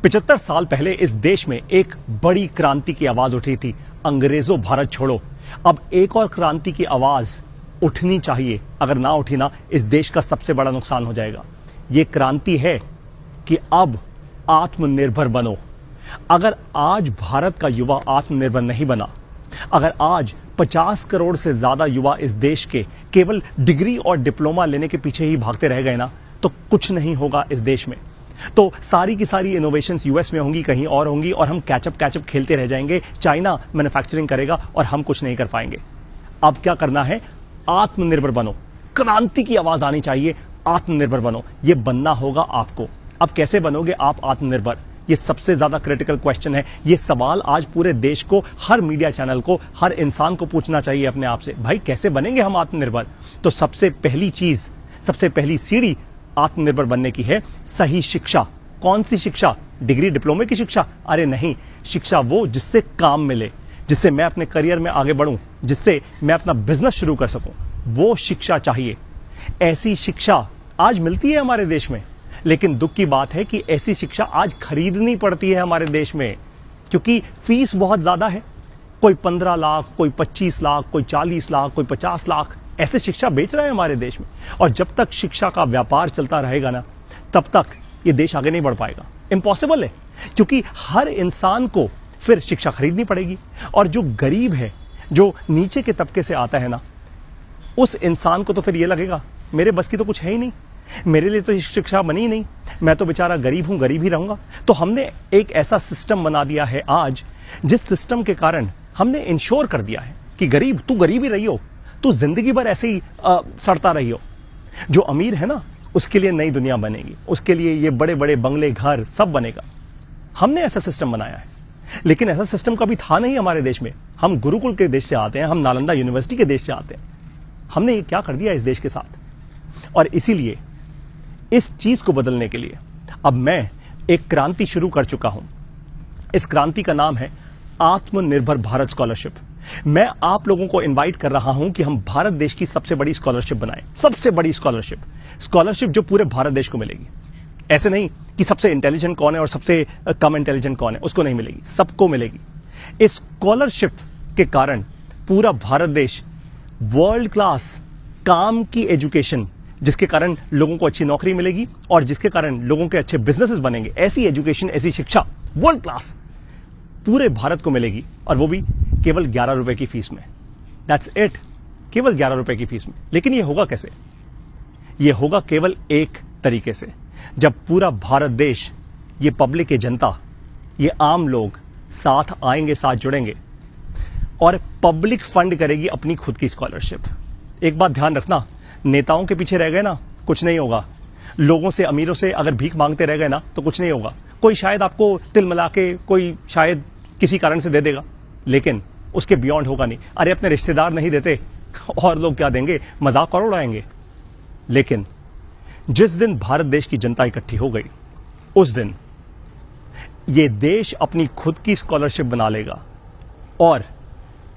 75 साल पहले इस देश में एक बड़ी क्रांति की आवाज उठी थी, अंग्रेजों भारत छोड़ो। अब एक और क्रांति की आवाज उठनी चाहिए, अगर ना उठी ना इस देश का सबसे बड़ा नुकसान हो जाएगा। यह क्रांति है कि अब आत्मनिर्भर बनो। अगर आज भारत का युवा आत्मनिर्भर नहीं बना, अगर आज 50 करोड़ से ज्यादा युवा इस देश के केवल डिग्री और डिप्लोमा लेने के पीछे ही भागते रह गए ना, तो कुछ नहीं होगा इस देश में। तो सारी की सारी इनोवेशंस यूएस में होंगी, कहीं और होंगी, और हम कैचअप खेलते रह जाएंगे। चाइना मैन्युफैक्चरिंग करेगा और हम कुछ नहीं कर पाएंगे। अब क्या करना है? आत्मनिर्भर बनो। क्रांति की आवाज आनी चाहिए, आत्मनिर्भर बनो। ये बनना होगा आपको। अब कैसे बनोगे आप आत्मनिर्भर? ये सबसे ज्यादा क्रिटिकल क्वेश्चन है। ये सवाल आज पूरे देश को, हर मीडिया चैनल को, हर इंसान को पूछना चाहिए अपने आप से। भाई कैसे बनेंगे हम आत्मनिर्भर? तो सबसे पहली चीज, सबसे पहली सीढ़ी आत्मनिर्भर बनने की है सही शिक्षा। कौन सी शिक्षा? डिग्री डिप्लोमे की शिक्षा? अरे नहीं, शिक्षा वो जिससे काम मिले, जिससे मैं अपने करियर में आगे बढ़ूं, जिससे मैं अपना बिजनेस शुरू कर सकूं, वो शिक्षा चाहिए। ऐसी शिक्षा आज मिलती है हमारे देश में, लेकिन दुख की बात है कि ऐसी शिक्षा आज खरीदनी पड़ती है हमारे देश में, क्योंकि फीस बहुत ज्यादा है। कोई 15 लाख, कोई 25 लाख, कोई 40 लाख, कोई 50 लाख ऐसे शिक्षा बेच रहे हैं हमारे देश में। और जब तक शिक्षा का व्यापार चलता रहेगा ना, तब तक ये देश आगे नहीं बढ़ पाएगा। इम्पॉसिबल है, क्योंकि हर इंसान को फिर शिक्षा खरीदनी पड़ेगी। और जो गरीब है, जो नीचे के तबके से आता है ना, उस इंसान को तो फिर ये लगेगा मेरे बस की तो कुछ है ही नहीं, मेरे लिए तो शिक्षा बनी ही नहीं, मैं तो बेचारा गरीब हूं, गरीब ही रहूंगा। तो हमने एक ऐसा सिस्टम बना दिया है आज, जिस सिस्टम के कारण हमने इंश्योर कर दिया है कि गरीब, तू गरीब ही रही हो, तू जिंदगी भर ऐसे ही सड़ता रही हो। जो अमीर है ना, उसके लिए नई दुनिया बनेगी, उसके लिए ये बड़े बड़े बंगले, घर सब बनेगा। हमने ऐसा सिस्टम बनाया है, लेकिन ऐसा सिस्टम कभी था नहीं हमारे देश में। हम गुरुकुल के देश से आते हैं, हम नालंदा यूनिवर्सिटी के देश से आते हैं। हमने ये क्या कर दिया इस देश के साथ? और इसीलिए इस चीज को बदलने के लिए अब मैं एक क्रांति शुरू कर चुका हूं। इस क्रांति का नाम है आत्मनिर्भर भारत स्कॉलरशिप। मैं आप लोगों को इनवाइट कर रहा हूं कि हम भारत देश की सबसे बड़ी स्कॉलरशिप बनाएं, सबसे बड़ी स्कॉलरशिप जो पूरे भारत देश को मिलेगी। ऐसे नहीं कि सबसे इंटेलिजेंट कौन है और सबसे कम इंटेलिजेंट कौन है, उसको नहीं मिलेगी, सबको मिलेगी। इस स्कॉलरशिप के कारण पूरा भारत देश वर्ल्ड क्लास काम की एजुकेशन, जिसके कारण लोगों को अच्छी नौकरी मिलेगी और जिसके कारण लोगों के अच्छे बिजनेसेस बनेंगे, ऐसी एजुकेशन, ऐसी शिक्षा वर्ल्ड क्लास पूरे भारत को मिलेगी, और वो भी केवल 11 रुपए की फीस में। दैट्स इट, केवल 11 रुपए की फीस में। लेकिन ये होगा कैसे? ये होगा केवल एक तरीके से, जब पूरा भारत देश, ये पब्लिक, ये जनता, ये आम लोग साथ आएंगे, साथ जुड़ेंगे और पब्लिक फंड करेगी अपनी खुद की स्कॉलरशिप। एक बात ध्यान रखना, नेताओं के पीछे रह गए ना, कुछ नहीं होगा। लोगों से, अमीरों से अगर भीख मांगते रह गए ना, तो कुछ नहीं होगा। कोई शायद आपको तिल मिला के, कोई शायद किसी कारण से दे देगा, लेकिन उसके बियॉन्ड होगा नहीं। अरे अपने रिश्तेदार नहीं देते, और लोग क्या देंगे? मजाक और उड़ाएंगे। लेकिन जिस दिन भारत देश की जनता इकट्ठी हो गई, उस दिन ये देश अपनी खुद की स्कॉलरशिप बना लेगा, और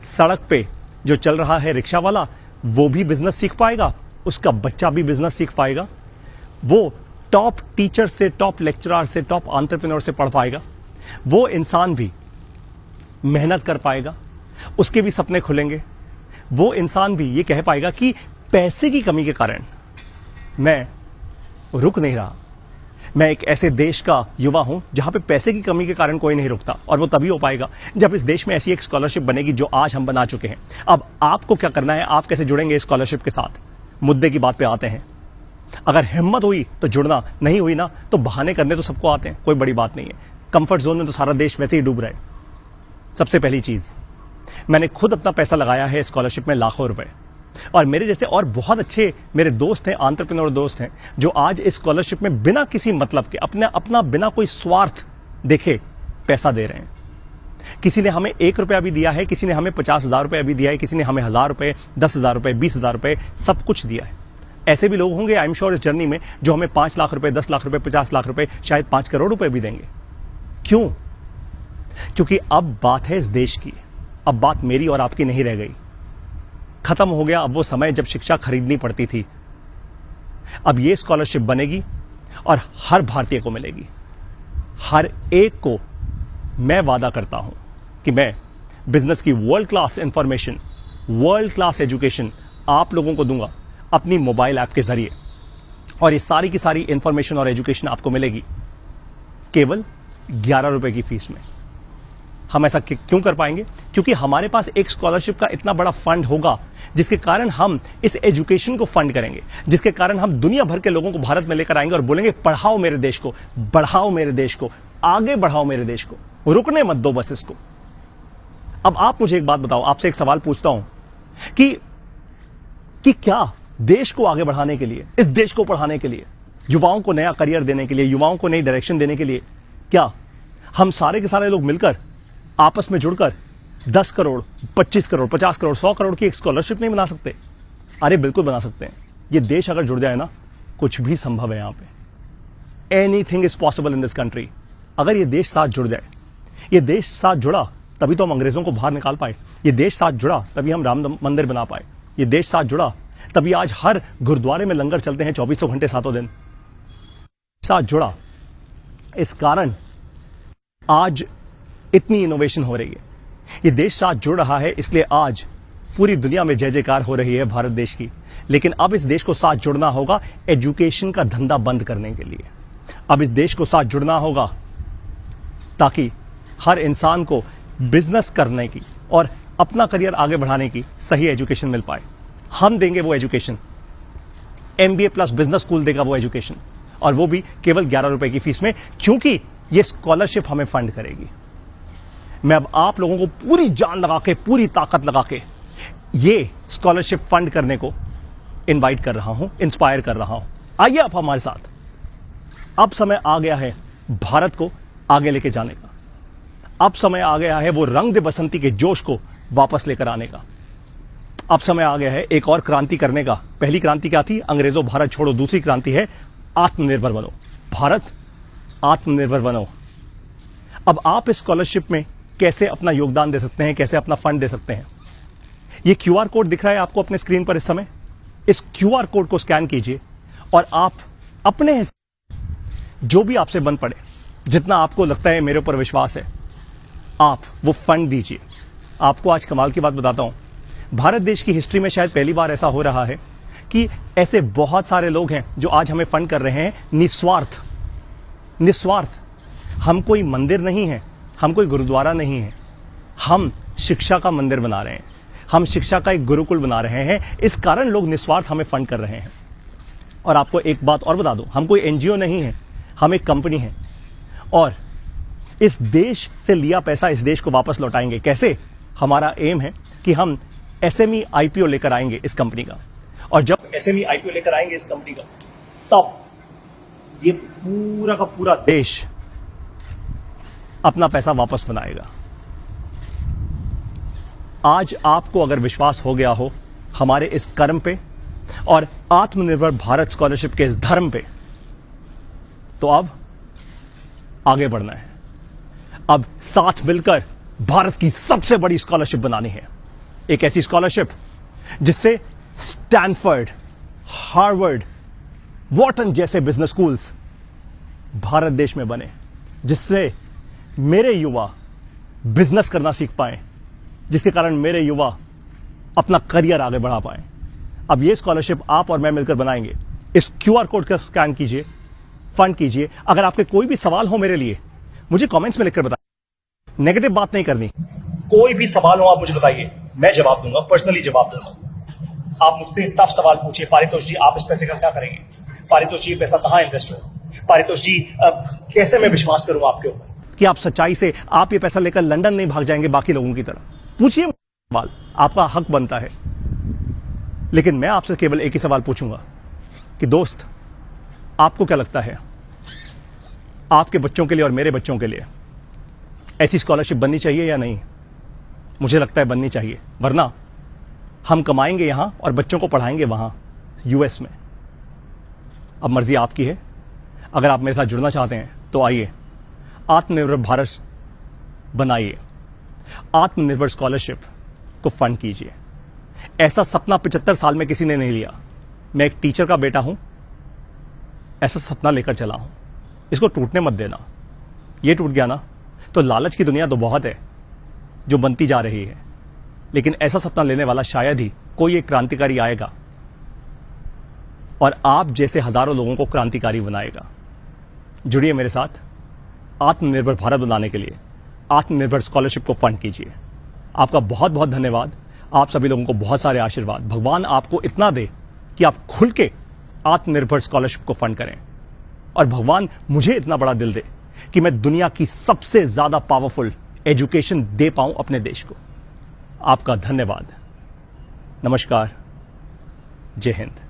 सड़क पे जो चल रहा है रिक्शा वाला, वो भी बिजनेस सीख पाएगा, उसका बच्चा भी बिजनेस सीख पाएगा, वो टॉप टीचर से, टॉप लेक्चरर से, टॉप एंटरप्रेन्योर से पढ़ पाएगा, वो इंसान भी मेहनत कर पाएगा, उसके भी सपने खुलेंगे। वो इंसान भी ये कह पाएगा कि पैसे की कमी के कारण मैं रुक नहीं रहा। मैं एक ऐसे देश का युवा हूं जहां पे पैसे की कमी के कारण कोई नहीं रुकता, और वो तभी हो पाएगा जब इस देश में ऐसी एक स्कॉलरशिप बनेगी जो आज हम बना चुके हैं। अब आपको क्या करना है? आप कैसे जुड़ेंगे इस स्कॉलरशिप के साथ? मुद्दे की बात पे आते हैं। अगर हिम्मत हुई तो जुड़ना, नहीं हुई ना तो बहाने करने तो सबको आते हैं, कोई बड़ी बात नहीं है। कंफर्ट जोन में तो सारा देश वैसे ही डूब रहा है। सबसे पहली चीज, मैंने खुद अपना पैसा लगाया है स्कॉलरशिप में, लाखों रुपए, और मेरे जैसे और बहुत अच्छे मेरे दोस्त हैं, एंटरप्रेन्योर दोस्त हैं, जो आज इस स्कॉलरशिप में बिना किसी मतलब के, अपना बिना कोई स्वार्थ देखे पैसा दे रहे हैं। किसी ने हमें 1 रुपया भी दिया है, किसी ने हमें 50,000 रुपया भी दिया है, किसी ने हमें 1,000 रुपए, 10,000 रुपए, 20,000 रुपए, सब कुछ दिया है। ऐसे भी लोग होंगे आई एम श्योर इस जर्नी में जो हमें 5 लाख रुपए, 10 लाख रुपए, 50 लाख रुपए, शायद 5 करोड़ रुपए भी देंगे। क्यों? क्योंकि अब बात है इस देश की, अब बात मेरी और आपकी नहीं रह गई। खत्म हो गया अब वो समय जब शिक्षा खरीदनी पड़ती थी। अब ये स्कॉलरशिप बनेगी और हर भारतीय को मिलेगी, हर एक को मैं वादा करता हूं कि मैं बिजनेस की world class information, world class education आप लोगों को दूंगा अपनी मोबाइल ऐप के जरिए। और ये सारी की सारी इंफॉर्मेशन और एजुकेशन आपको मिलेगी केवल 11 रुपए की फीस में। हम ऐसा क्यों कर पाएंगे? क्योंकि हमारे पास एक स्कॉलरशिप का इतना बड़ा फंड होगा जिसके कारण हम इस एजुकेशन को फंड करेंगे, जिसके कारण हम दुनिया भर के लोगों को भारत में लेकर आएंगे और बोलेंगे पढ़ाओ मेरे देश को, बढ़ाओ मेरे देश को, आगे बढ़ाओ मेरे देश को, रुकने मत दो बस इसको। अब आप मुझे एक बात बताओ, आपसे एक सवाल पूछता हूं कि क्या देश को आगे बढ़ाने के लिए, इस देश को पढ़ाने के लिए, युवाओं को नया करियर देने के लिए, युवाओं को नई डायरेक्शन देने के लिए, क्या हम सारे के सारे लोग मिलकर आपस में जुड़कर 10 करोड़, 25 करोड़, 50 करोड़, 100 करोड़ की एक स्कॉलरशिप नहीं बना सकते? अरे बिल्कुल बना सकते हैं। ये देश अगर जुड़ जाए ना, कुछ भी संभव है यहां पे। Anything is possible in this country. अगर ये देश साथ जुड़ जाए, ये देश साथ जुड़ा तभी तो हम अंग्रेजों को बाहर निकाल पाए, ये देश साथ जुड़ा तभी हम राम मंदिर बना पाए, ये देश साथ जुड़ा तभी आज हर गुरुद्वारे में लंगर चलते हैं 24 घंटे 7 दिन। साथ जुड़ा, इस कारण आज इतनी इनोवेशन हो रही है। ये देश साथ जुड़ रहा है, इसलिए आज पूरी दुनिया में जय जयकार हो रही है भारत देश की। लेकिन अब इस देश को साथ जुड़ना होगा एजुकेशन का धंधा बंद करने के लिए। अब इस देश को साथ जुड़ना होगा ताकि हर इंसान को बिजनेस करने की और अपना करियर आगे बढ़ाने की सही एजुकेशन मिल पाए। हम देंगे वो education, MBA plus business school देगा वो एजुकेशन, और वो भी केवल 11 रुपए की फीस में, क्योंकि ये स्कॉलरशिप हमें फंड करेगी। मैं अब आप लोगों को पूरी जान लगा के, पूरी ताकत लगा के ये स्कॉलरशिप फंड करने को इनवाइट कर रहा हूं, इंस्पायर कर रहा हूं। आइए आप हमारे साथ। अब समय आ गया है भारत को आगे लेके जाने का। अब समय आ गया है वो रंग दे बसंती के जोश को वापस लेकर आने का। अब समय आ गया है एक और क्रांति करने का। पहली क्रांति क्या थी? अंग्रेजों भारत छोड़ो। दूसरी क्रांति है आत्मनिर्भर बनो। भारत आत्मनिर्भर बनो। अब आप इस स्कॉलरशिप में कैसे अपना योगदान दे सकते हैं, कैसे अपना फंड दे सकते हैं? ये QR कोड दिख रहा है आपको अपने स्क्रीन पर इस समय। इस QR कोड को स्कैन कीजिए और आप अपने जो भी आपसे बन पड़े, जितना आपको लगता है मेरे ऊपर विश्वास है, आप वो फंड दीजिए। आपको आज कमाल की बात बताता हूं, भारत देश की हिस्ट्री में शायद पहली बार ऐसा हो रहा है कि ऐसे बहुत सारे लोग हैं जो आज हमें फंड कर रहे हैं निस्वार्थ। निस्वार्थ। हम कोई मंदिर नहीं है, हम कोई गुरुद्वारा नहीं है, हम शिक्षा का मंदिर बना रहे हैं, हम शिक्षा का एक गुरुकुल बना रहे हैं। इस कारण लोग निस्वार्थ हमें फंड कर रहे हैं। और आपको एक बात और बता दूं, हम कोई NGO नहीं है, हम एक कंपनी है, और इस देश से लिया पैसा इस देश को वापस लौटाएंगे। कैसे? हमारा एम है कि हम SME IPO लेकर आएंगे इस कंपनी का, और जब SME IPO लेकर आएंगे इस कंपनी का, तब ये पूरा का पूरा देश अपना पैसा वापस बनाएगा। आज आपको अगर विश्वास हो गया हो हमारे इस कर्म पे और आत्मनिर्भर भारत स्कॉलरशिप के इस धर्म पे, तो अब आगे बढ़ना है। अब साथ मिलकर भारत की सबसे बड़ी स्कॉलरशिप बनानी है। एक ऐसी स्कॉलरशिप जिससे स्टैनफोर्ड, हार्वर्ड, वॉर्टन जैसे बिजनेस स्कूल्स भारत देश में बने, जिससे मेरे युवा बिजनेस करना सीख पाए, जिसके कारण मेरे युवा अपना करियर आगे बढ़ा पाए। अब ये स्कॉलरशिप आप और मैं मिलकर बनाएंगे। इस QR कोड का स्कैन कीजिए, फंड कीजिए। अगर आपके कोई भी सवाल हो मेरे लिए, मुझे कमेंट्स में लिखकर बताइए। नेगेटिव बात नहीं करनी, कोई भी सवाल हो आप मुझे बताइए, मैं जवाब दूंगा, पर्सनली जवाब दूंगा। आप मुझसे टफ सवाल पूछिए, पारितोष जी आप इस पैसे का क्या करेंगे, पारितोष जी पैसा कहां इन्वेस्ट हो, पारितोष जी कैसे मैं विश्वास करूं आपके ऊपर कि आप सच्चाई से आप ये पैसा लेकर लंदन नहीं भाग जाएंगे बाकी लोगों की तरह। पूछिए सवाल, आपका हक बनता है। लेकिन मैं आपसे केवल एक ही सवाल पूछूंगा कि दोस्त, आपको क्या लगता है आपके बच्चों के लिए और मेरे बच्चों के लिए ऐसी स्कॉलरशिप बननी चाहिए या नहीं? मुझे लगता है बननी चाहिए, वरना हम कमाएंगे यहां और बच्चों को पढ़ाएंगे वहां US में। अब मर्जी आपकी है। अगर आप मेरे साथ जुड़ना चाहते हैं तो आइए, आत्मनिर्भर भारत बनाइए, आत्मनिर्भर स्कॉलरशिप को फंड कीजिए। ऐसा सपना 75 साल में किसी ने नहीं लिया। मैं एक टीचर का बेटा हूं, ऐसा सपना लेकर चला हूं, इसको टूटने मत देना। ये टूट गया ना, तो लालच की दुनिया तो बहुत है जो बनती जा रही है, लेकिन ऐसा सपना लेने वाला शायद ही कोई एक क्रांतिकारी आएगा और आप जैसे हजारों लोगों को क्रांतिकारी बनाएगा। जुड़िए मेरे साथ, आत्मनिर्भर भारत बनाने के लिए आत्मनिर्भर स्कॉलरशिप को फंड कीजिए। आपका बहुत बहुत धन्यवाद। आप सभी लोगों को बहुत सारे आशीर्वाद। भगवान आपको इतना दे कि आप खुल के आत्मनिर्भर स्कॉलरशिप को फंड करें, और भगवान मुझे इतना बड़ा दिल दे कि मैं दुनिया की सबसे ज्यादा पावरफुल एजुकेशन दे पाऊं अपने देश को। आपका धन्यवाद। नमस्कार। जय हिंद।